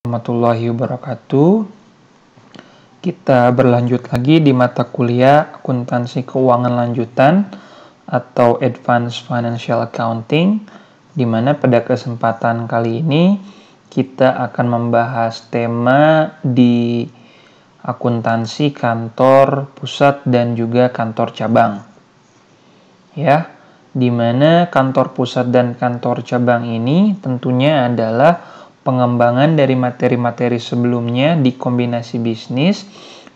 Warahmatullahi wabarakatuh. Kita berlanjut lagi di mata kuliah akuntansi keuangan lanjutan atau Advanced Financial Accounting, di mana pada kesempatan kali ini kita akan membahas tema di akuntansi kantor pusat dan juga kantor cabang. Ya, di mana kantor pusat dan kantor cabang ini tentunya adalah pengembangan dari materi-materi sebelumnya di kombinasi bisnis,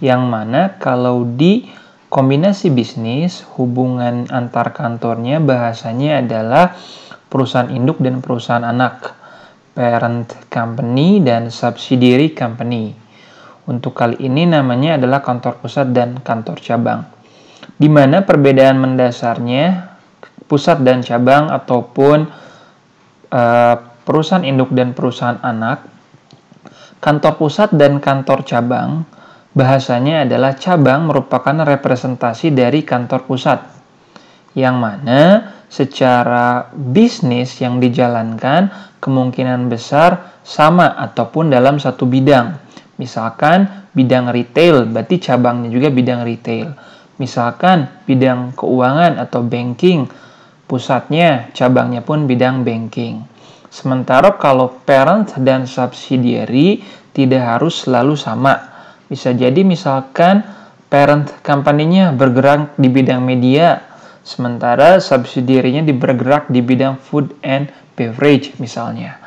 yang mana kalau di kombinasi bisnis hubungan antar kantornya bahasanya adalah perusahaan induk dan perusahaan anak, parent company dan subsidiary company. Untuk kali ini namanya adalah kantor pusat dan kantor cabang, di mana perbedaan mendasarnya pusat dan cabang ataupun perusahaan induk dan perusahaan anak. Kantor pusat dan kantor cabang bahasanya adalah cabang merupakan representasi dari kantor pusat, yang mana secara bisnis yang dijalankan kemungkinan besar sama ataupun dalam satu bidang. Misalkan bidang retail, berarti cabangnya juga bidang retail. Misalkan bidang keuangan atau banking, pusatnya, cabangnya pun bidang banking. Sementara kalau parent dan subsidiary tidak harus selalu sama. Bisa jadi misalkan parent company-nya bergerak di bidang media, sementara subsidiary-nya bergerak di bidang food and beverage misalnya.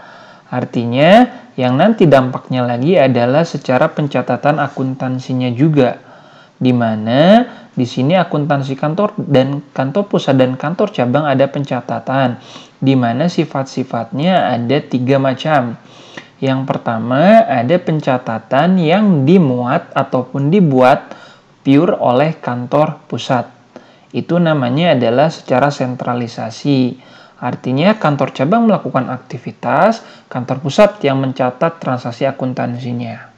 Artinya yang nanti dampaknya lagi adalah secara pencatatan akuntansinya juga, di mana di sini akuntansi kantor dan kantor pusat dan kantor cabang ada pencatatan, di mana sifat-sifatnya ada 3 macam. Yang pertama ada pencatatan yang dimuat ataupun dibuat pure oleh kantor pusat. Itu namanya adalah secara sentralisasi. Artinya kantor cabang melakukan aktivitas, kantor pusat yang mencatat transaksi akuntansinya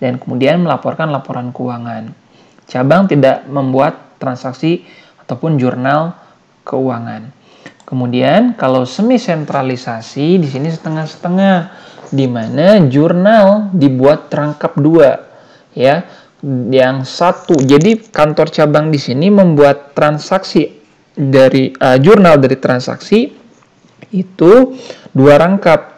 dan kemudian melaporkan laporan keuangan. Cabang tidak membuat transaksi ataupun jurnal keuangan. Kemudian kalau semi sentralisasi di sini setengah-setengah, di mana jurnal dibuat terangkap 2, ya. Yang satu, jadi kantor cabang di sini membuat transaksi dari jurnal dari transaksi itu 2 rangkap.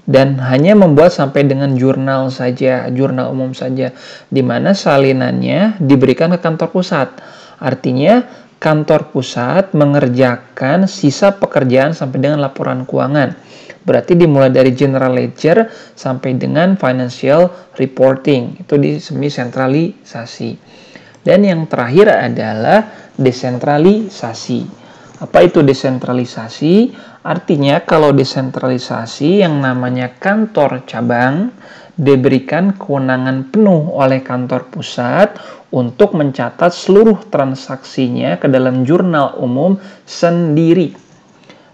Dan hanya membuat sampai dengan jurnal saja, jurnal umum saja, di mana salinannya diberikan ke kantor pusat. Artinya kantor pusat mengerjakan sisa pekerjaan sampai dengan laporan keuangan. Berarti dimulai dari general ledger sampai dengan financial reporting. Itu di semi sentralisasi. Dan yang terakhir adalah desentralisasi. Apa itu desentralisasi? Artinya kalau desentralisasi yang namanya kantor cabang diberikan kewenangan penuh oleh kantor pusat untuk mencatat seluruh transaksinya ke dalam jurnal umum sendiri.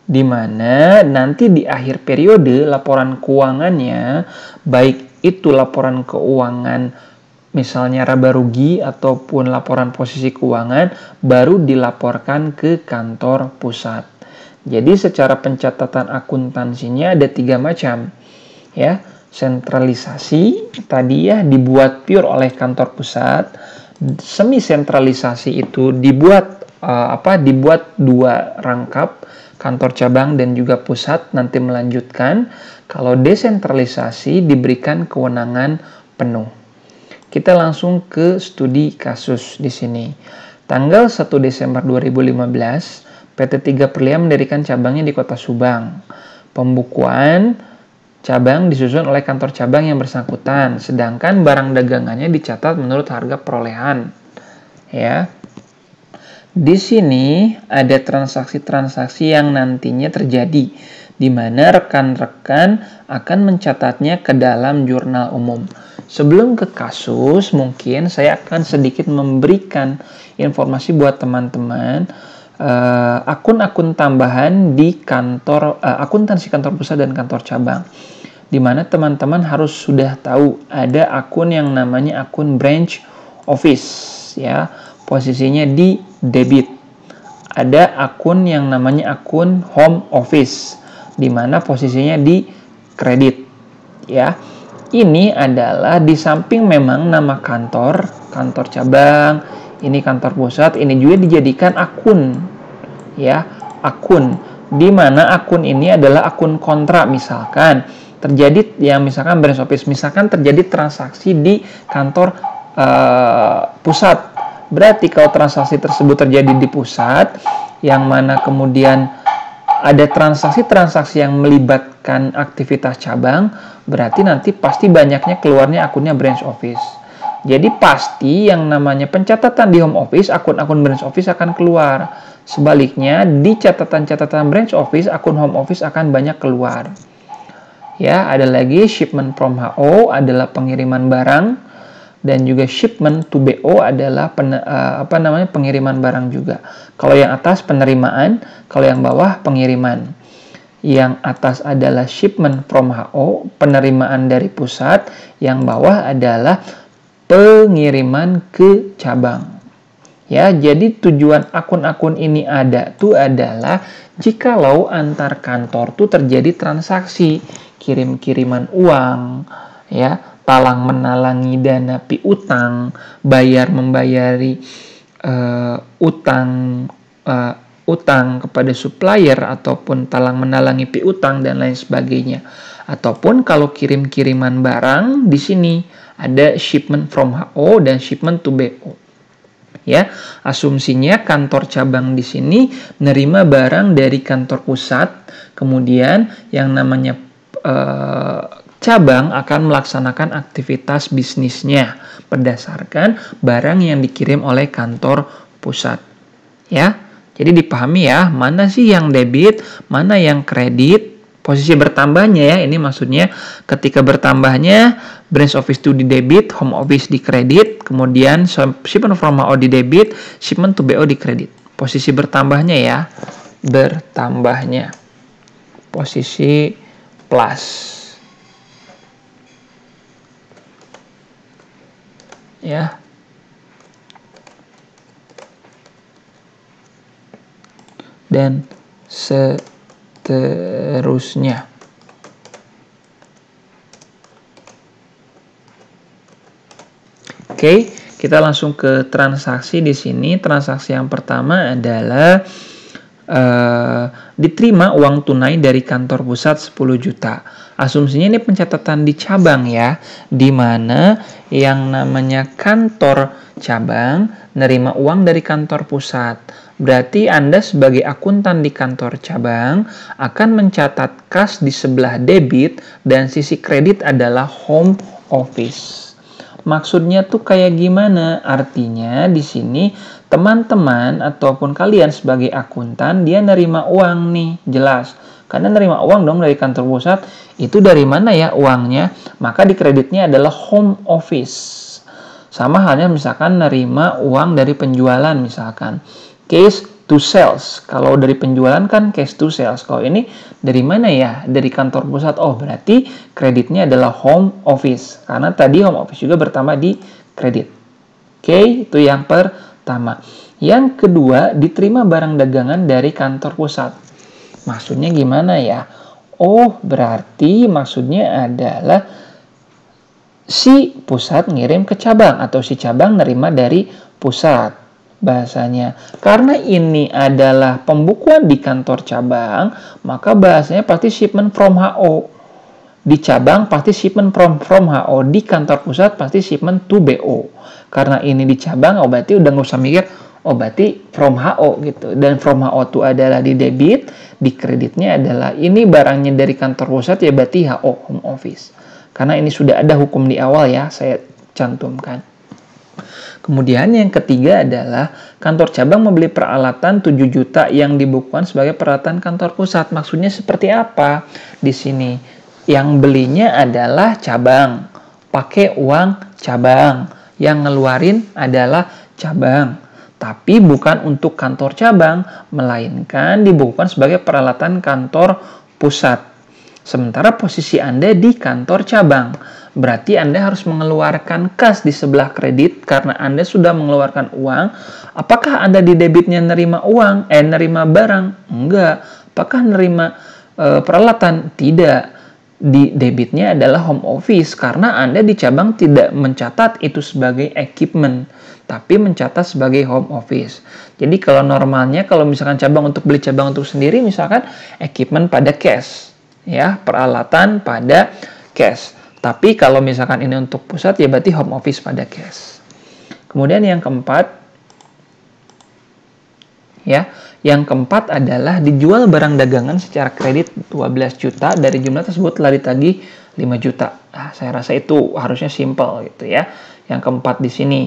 Di mana nanti di akhir periode laporan keuangannya, baik itu laporan keuangan misalnya raba rugi ataupun laporan posisi keuangan, baru dilaporkan ke kantor pusat. Jadi secara pencatatan akuntansinya ada 3 macam, ya. Sentralisasi tadi ya dibuat pure oleh kantor pusat. Semi sentralisasi itu dibuat dibuat 2 rangkap, kantor cabang dan juga pusat nanti melanjutkan. Kalau desentralisasi diberikan kewenangan penuh. Kita langsung ke studi kasus di sini. Tanggal 1 Desember 2015, PT 3 Perlia mendirikan cabangnya di Kota Subang. Pembukuan cabang disusun oleh kantor cabang yang bersangkutan, sedangkan barang dagangannya dicatat menurut harga perolehan. Ya. Di sini ada transaksi-transaksi yang nantinya terjadi, di mana rekan-rekan akan mencatatnya ke dalam jurnal umum. Sebelum ke kasus, mungkin saya akan sedikit memberikan informasi buat teman-teman akun-akun tambahan di kantor akuntansi kantor pusat dan kantor cabang, di mana teman-teman harus sudah tahu ada akun yang namanya akun branch office, ya, posisinya di debit. Ada akun yang namanya akun home office, di mana posisinya di kredit, ya. ini adalah di samping memang nama kantor cabang, ini kantor pusat, ini juga dijadikan akun, ya, akun. Di mana akun ini adalah akun kontrak, misalkan terjadi yang misalkan branch office, misalkan terjadi transaksi di kantor pusat. Berarti kalau transaksi tersebut terjadi di pusat, yang mana kemudian ada transaksi-transaksi yang melibatkan aktivitas cabang, berarti nanti pasti banyaknya keluarnya akunnya branch office. Jadi pasti yang namanya pencatatan di home office, akun-akun branch office akan keluar. Sebaliknya, di catatan-catatan branch office, akun home office akan banyak keluar. Ya, ada lagi shipment from HO adalah pengiriman barang, dan juga shipment to BO adalah pengiriman barang juga. Kalau yang atas penerimaan, kalau yang bawah pengiriman. Yang atas adalah shipment from HO, penerimaan dari pusat, yang bawah adalah pengiriman ke cabang. Ya, jadi tujuan akun-akun ini ada tuh adalah jikalau antar kantor tuh terjadi transaksi kirim-kiriman uang, ya, talang menalangi dana piutang, bayar membayari utang kepada supplier ataupun talang menalangi piutang dan lain sebagainya. Ataupun kalau kirim-kiriman barang di sini ada shipment from HO dan shipment to BO. Ya, asumsinya kantor cabang di sini nerima barang dari kantor pusat, kemudian yang namanya cabang akan melaksanakan aktivitas bisnisnya berdasarkan barang yang dikirim oleh kantor pusat. Ya, jadi dipahami ya, mana sih yang debit, mana yang kredit. Posisi bertambahnya ya, ini maksudnya ketika bertambahnya branch office itu di debit, home office di kredit, kemudian shipment from HO di debit, shipment to BO di kredit. Posisi bertambahnya ya, bertambahnya. Posisi plus. Ya. Dan seterusnya. Oke, kita langsung ke transaksi di sini. Transaksi yang pertama adalah diterima uang tunai dari kantor pusat 10 juta. Asumsinya ini pencatatan di cabang ya, di mana yang namanya kantor cabang nerima uang dari kantor pusat. Berarti Anda sebagai akuntan di kantor cabang akan mencatat kas di sebelah debit dan sisi kredit adalah home office. Maksudnya tuh kayak gimana? Artinya di sini teman-teman ataupun kalian sebagai akuntan dia nerima uang nih, jelas. Karena nerima uang dong dari kantor pusat, itu dari mana ya uangnya? Maka di kreditnya adalah home office. Sama halnya misalkan nerima uang dari penjualan misalkan. Cash to sales. Kalau dari penjualan kan cash to sales. Kalau ini dari mana ya? Dari kantor pusat. Oh, berarti kreditnya adalah home office. Karena tadi home office juga bertambah di kredit. Oke, itu yang pertama. Yang kedua, diterima barang dagangan dari kantor pusat. Maksudnya gimana ya? Oh, berarti maksudnya adalah si pusat ngirim ke cabang atau si cabang nerima dari pusat. Bahasanya, karena ini adalah pembukuan di kantor cabang, maka bahasanya pasti shipment from HO. Di cabang pasti shipment from HO, di kantor pusat pasti shipment to BO. Karena ini di cabang, oh berarti udah nggak usah mikir, oh berarti from HO gitu. Dan from HO itu adalah di debit, di kreditnya adalah ini barangnya dari kantor pusat ya berarti HO, home office. Karena ini sudah ada hukum di awal ya, saya cantumkan. Kemudian yang ketiga adalah kantor cabang membeli peralatan 7 juta yang dibukukan sebagai peralatan kantor pusat. Maksudnya seperti apa di sini? Yang belinya adalah cabang, pakai uang cabang. Yang ngeluarin adalah cabang. Tapi bukan untuk kantor cabang, melainkan dibukukan sebagai peralatan kantor pusat. Sementara posisi Anda di kantor cabang. Berarti Anda harus mengeluarkan kas di sebelah kredit karena Anda sudah mengeluarkan uang. Apakah Anda di debitnya nerima uang? Nerima barang? Enggak. Apakah nerima peralatan? Tidak. di debitnya adalah home office karena Anda di cabang tidak mencatat itu sebagai equipment, tapi mencatat sebagai home office. Jadi kalau normalnya kalau misalkan cabang untuk beli cabang untuk sendiri misalkan equipment pada cash, ya, peralatan pada cash. Tapi kalau misalkan ini untuk pusat ya berarti home office pada cash. Kemudian yang keempat, ya, yang keempat adalah dijual barang dagangan secara kredit 12 juta, dari jumlah tersebut telah ditagih 5 juta. Nah, saya rasa itu harusnya simple gitu ya. Yang keempat di sini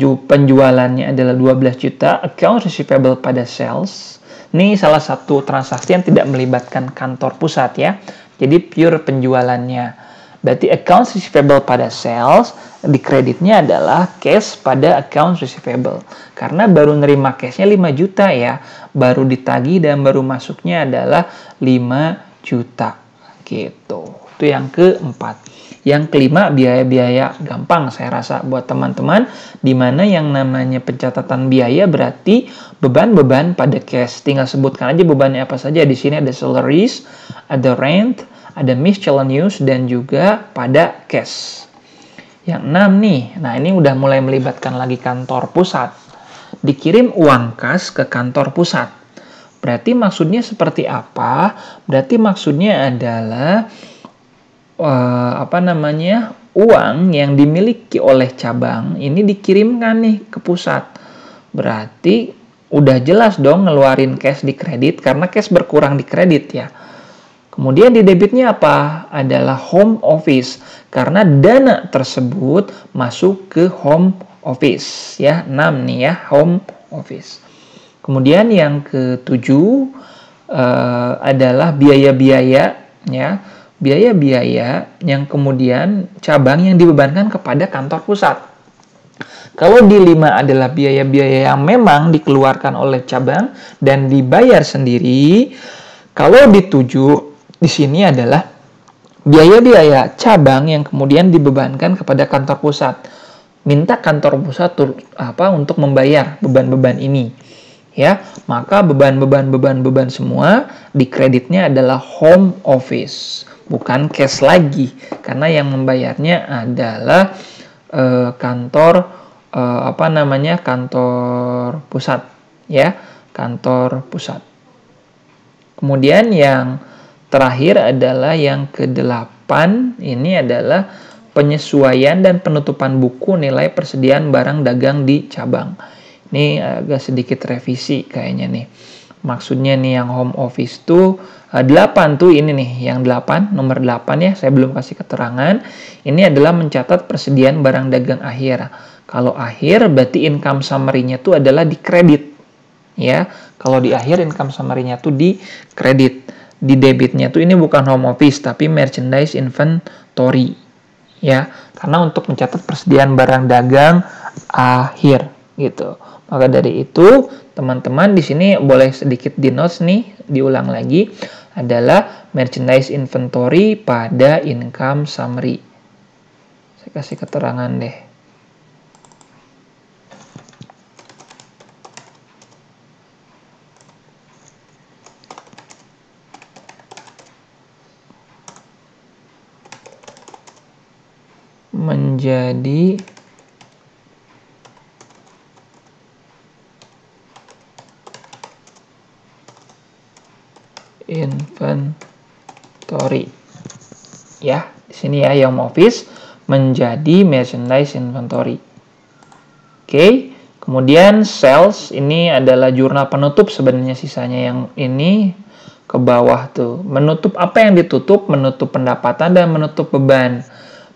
penjualannya adalah 12 juta, account receivable pada sales. Ini salah satu transaksi yang tidak melibatkan kantor pusat ya. Jadi pure penjualannya. Berarti account receivable pada sales, di kreditnya adalah cash pada account receivable. Karena baru nerima cashnya 5 juta ya, baru ditagih dan baru masuknya adalah 5 juta. Gitu. Itu yang keempat. Yang kelima, biaya-biaya gampang saya rasa buat teman-teman, di mana yang namanya pencatatan biaya berarti beban-beban pada cash. Tinggal sebutkan aja bebannya apa saja. Di sini ada salaries, ada rent, ada miscellaneous, dan juga pada cash. Yang 6 nih, nah ini udah mulai melibatkan lagi kantor pusat. Dikirim uang kas ke kantor pusat. Berarti maksudnya seperti apa? Berarti maksudnya adalah uang yang dimiliki oleh cabang ini dikirimkan nih ke pusat. Berarti udah jelas dong ngeluarin cash di kredit karena cash berkurang di kredit ya. Kemudian di debitnya apa? Adalah home office. Karena dana tersebut masuk ke home office. Ya, 6 nih ya, home office. Kemudian yang ketujuh adalah biaya-biaya. Ya, biaya-biaya yang kemudian cabang yang dibebankan kepada kantor pusat. Kalau di 5 adalah biaya-biaya yang memang dikeluarkan oleh cabang dan dibayar sendiri. Kalau di 7 di sini adalah biaya-biaya cabang yang kemudian dibebankan kepada kantor pusat. Minta kantor pusat untuk membayar beban-beban ini. Ya, maka beban-beban semua di kreditnya adalah home office, bukan cash lagi, karena yang membayarnya adalah kantor pusat, ya, kantor pusat. Kemudian yang terakhir adalah yang ke-8, ini adalah penyesuaian dan penutupan buku nilai persediaan barang dagang di cabang. Ini agak sedikit revisi kayaknya nih. Maksudnya nih yang home office tuh 8 tuh ini nih, yang 8, nomor 8 ya, saya belum kasih keterangan. Ini adalah mencatat persediaan barang dagang akhir. Kalau akhir berarti income summary-nya tuh adalah di kredit. Ya, kalau di akhir income summary-nya tuh di kredit. Di debitnya tuh ini bukan home office tapi merchandise inventory. Ya, karena untuk mencatat persediaan barang dagang akhir gitu. Maka dari itu, teman-teman di sini boleh sedikit di notes nih, diulang lagi, adalah merchandise inventory pada income summary. Saya kasih keterangan deh. Menjadi inventory. Ya, di sini ya yang office menjadi merchandise inventory. Oke, kemudian sales ini adalah jurnal penutup sebenarnya, sisanya yang ini ke bawah tuh. Menutup apa yang ditutup? Menutup pendapatan dan menutup beban.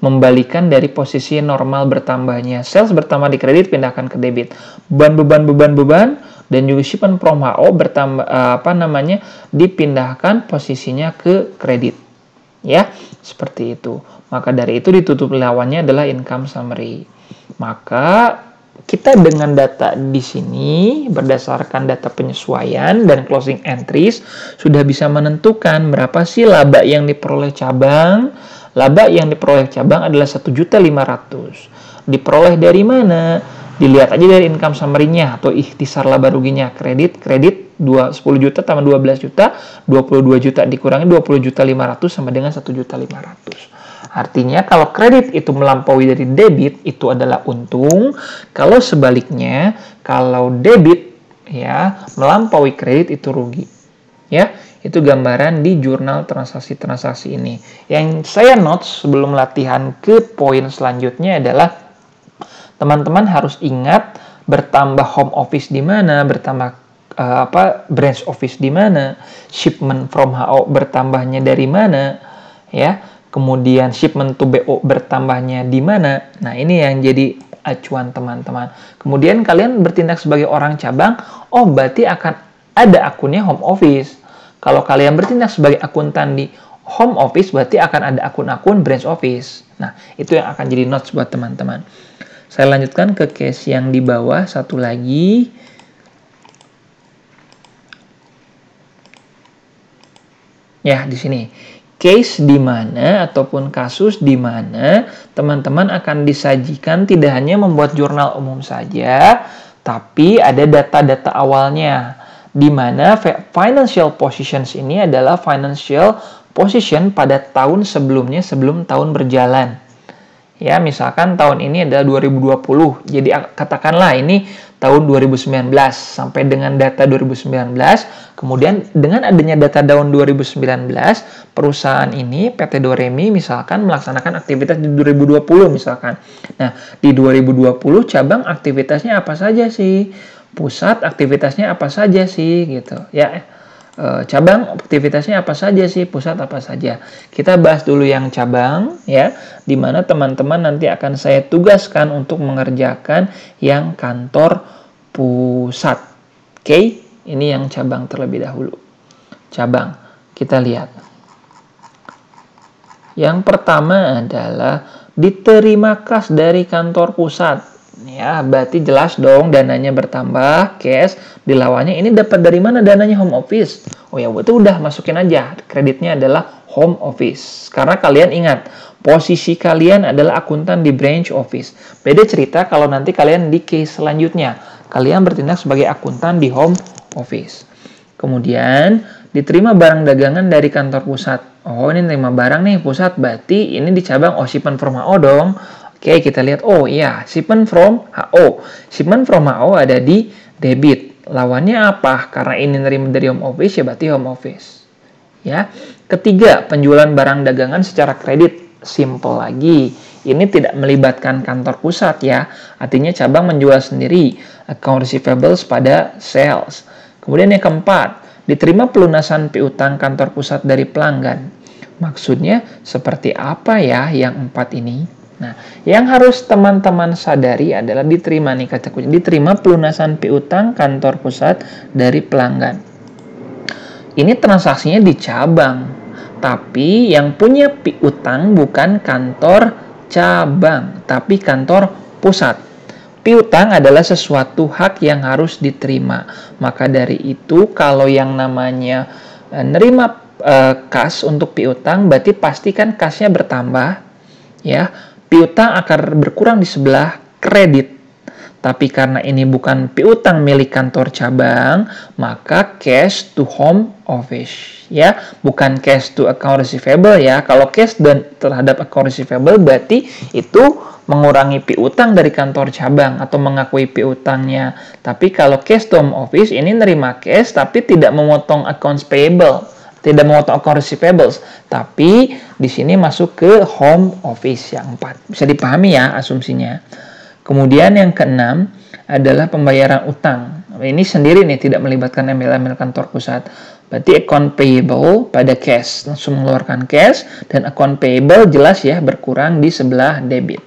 Membalikan dari posisi normal bertambahnya. Sales bertambah di kredit, pindahkan ke debit. Beban dan juga shipment from HO bertambah dipindahkan posisinya ke kredit. Ya, seperti itu. Maka dari itu ditutup lawannya adalah income summary. Maka kita dengan data di sini berdasarkan data penyesuaian dan closing entries sudah bisa menentukan berapa sih laba yang diperoleh cabang. Laba yang diperoleh cabang adalah 1.500.000. Diperoleh dari mana? Dilihat aja dari income summary-nya atau ikhtisar laba ruginya. Kredit 10 juta tambah 12 juta, 22 juta dikurangi 20 juta 500 sama dengan 1 juta 500. Artinya kalau kredit itu melampaui dari debit itu adalah untung. Kalau sebaliknya, kalau debit ya melampaui kredit itu rugi. Ya, itu gambaran di jurnal transaksi-transaksi ini. Yang saya notes sebelum latihan ke poin selanjutnya adalah teman-teman harus ingat bertambah home office di mana, bertambah branch office di mana, shipment from HO bertambahnya dari mana, ya. Kemudian shipment to BO bertambahnya di mana. Nah, ini yang jadi acuan teman-teman. Kemudian kalian bertindak sebagai orang cabang, oh berarti akan ada akunnya home office. Kalau kalian bertindak sebagai akuntan di home office, berarti akan ada akun-akun branch office. Nah, itu yang akan jadi notes buat teman-teman. Saya lanjutkan ke case yang di bawah, satu lagi. Ya, di sini. Case di mana ataupun kasus di mana teman-teman akan disajikan tidak hanya membuat jurnal umum saja, tapi ada data-data awalnya. Di mana financial positions ini adalah financial position pada tahun sebelumnya sebelum tahun berjalan. Ya, misalkan tahun ini adalah 2020. Jadi katakanlah ini tahun 2019 sampai dengan data 2019. Kemudian dengan adanya data tahun 2019, perusahaan ini PT Doremi misalkan melaksanakan aktivitas di 2020 misalkan. Nah, di 2020 cabang aktivitasnya apa saja sih? Pusat aktivitasnya apa saja sih gitu ya, cabang aktivitasnya apa saja sih, pusat apa saja. Kita bahas dulu yang cabang ya, dimana teman-teman nanti akan saya tugaskan untuk mengerjakan yang kantor pusat. Oke, ini yang cabang terlebih dahulu. Cabang kita lihat yang pertama adalah diterima kas dari kantor pusat. Ya, berarti jelas dong dananya bertambah, cash, dilawannya ini dapat dari mana dananya? Home office. Oh ya, itu udah masukin aja. Kreditnya adalah home office. Karena kalian ingat, posisi kalian adalah akuntan di branch office. Beda cerita kalau nanti kalian di case selanjutnya. Kalian bertindak sebagai akuntan di home office. Kemudian, diterima barang dagangan dari kantor pusat. Oh, ini terima barang nih pusat, berarti ini di cabang shipment from HO dong. Oke, kita lihat. Oh iya, shipment from HO. Shipment from HO ada di debit. Lawannya apa? Karena ini nerima dari home office, ya berarti home office. Ya. Ketiga, penjualan barang dagangan secara kredit. Simple lagi. Ini tidak melibatkan kantor pusat ya. Artinya cabang menjual sendiri. Account receivables pada sales. Kemudian yang keempat, diterima pelunasan piutang kantor pusat dari pelanggan. Maksudnya seperti apa ya yang empat ini? Nah, yang harus teman-teman sadari adalah diterima nih kata kunci, diterima pelunasan piutang kantor pusat dari pelanggan. Ini transaksinya di cabang, tapi yang punya piutang bukan kantor cabang, tapi kantor pusat. Piutang adalah sesuatu hak yang harus diterima. Maka dari itu, kalau yang namanya nerima kas untuk piutang, berarti pastikan kasnya bertambah, ya. Piutang akan berkurang di sebelah kredit. Tapi karena ini bukan piutang milik kantor cabang, maka cash to home office. Ya, bukan cash to account receivable ya. Kalau cash dan terhadap account receivable berarti itu mengurangi piutang dari kantor cabang atau mengakui piutangnya. Tapi kalau cash to home office ini nerima cash tapi tidak memotong accounts payable. Tidak memotong account receivables, tapi di sini masuk ke home office yang 4. Bisa dipahami ya asumsinya. Kemudian yang keenam adalah pembayaran utang. Ini sendiri nih tidak melibatkan email kantor pusat. Berarti account payable pada cash, langsung mengeluarkan cash, dan account payable jelas ya berkurang di sebelah debit.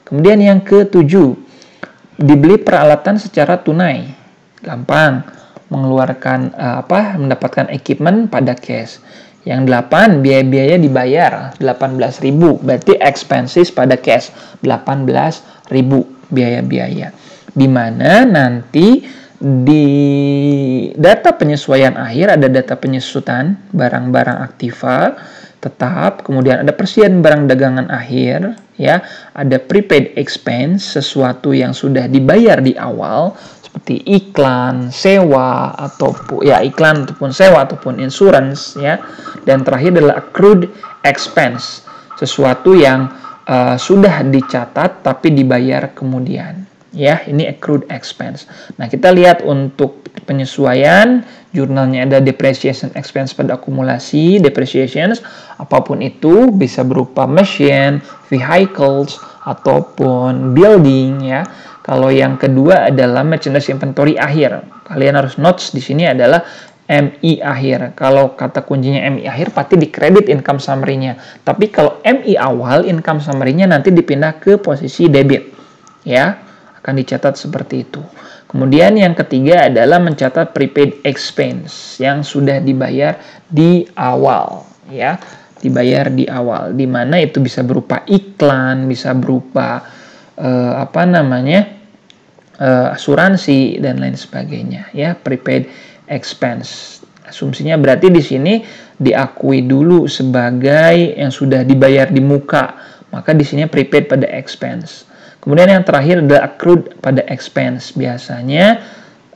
Kemudian yang ketujuh, dibeli peralatan secara tunai. Gampang. Mengeluarkan mendapatkan equipment pada cash. Yang 8, biaya-biaya dibayar 18.000, berarti expenses pada cash 18.000 biaya-biaya. Di mana nanti di data penyesuaian akhir ada data penyesutan barang-barang aktiva, tetap, kemudian ada persediaan barang dagangan akhir, ya, ada prepaid expense, sesuatu yang sudah dibayar di awal seperti iklan, sewa ataupun iklan ataupun sewa ataupun insurance, ya. Dan terakhir adalah accrued expense, sesuatu yang sudah dicatat tapi dibayar kemudian. Ya, ini accrued expense. Nah, kita lihat untuk penyesuaian, jurnalnya ada depreciation expense pada akumulasi, depreciations, apapun itu bisa berupa machine, vehicles, ataupun building, ya. Kalau yang kedua adalah merchandise inventory akhir. Kalian harus notes di sini adalah MI akhir. Kalau kata kuncinya MI akhir pasti di credit income summary-nya. Tapi kalau MI awal, income summary-nya nanti dipindah ke posisi debit. Ya, akan dicatat seperti itu. Kemudian yang ketiga adalah mencatat prepaid expense yang sudah dibayar di awal, ya. Dibayar di awal, di mana itu bisa berupa iklan, bisa berupa asuransi dan lain sebagainya, ya. Prepaid expense. Asumsinya berarti di sini diakui dulu sebagai yang sudah dibayar di muka, maka di sini prepaid pada expense. Kemudian yang terakhir adalah accrued pada expense. Biasanya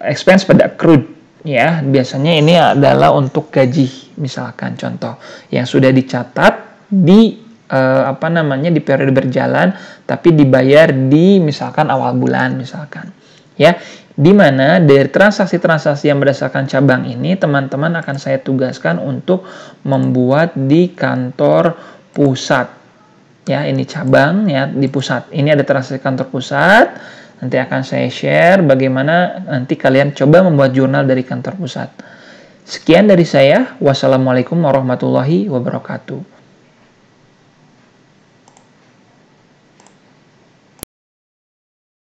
expense pada accrued, ya. Biasanya ini adalah untuk gaji, misalkan contoh yang sudah dicatat di di periode berjalan tapi dibayar di misalkan awal bulan misalkan, ya. Di mana dari transaksi-transaksi yang berdasarkan cabang ini teman-teman akan saya tugaskan untuk membuat di kantor pusat. Ya, ini cabang, ya, di pusat. Ini ada transaksi kantor pusat. Nanti akan saya share bagaimana nanti kalian coba membuat jurnal dari kantor pusat. Sekian dari saya. Wassalamualaikum warahmatullahi wabarakatuh.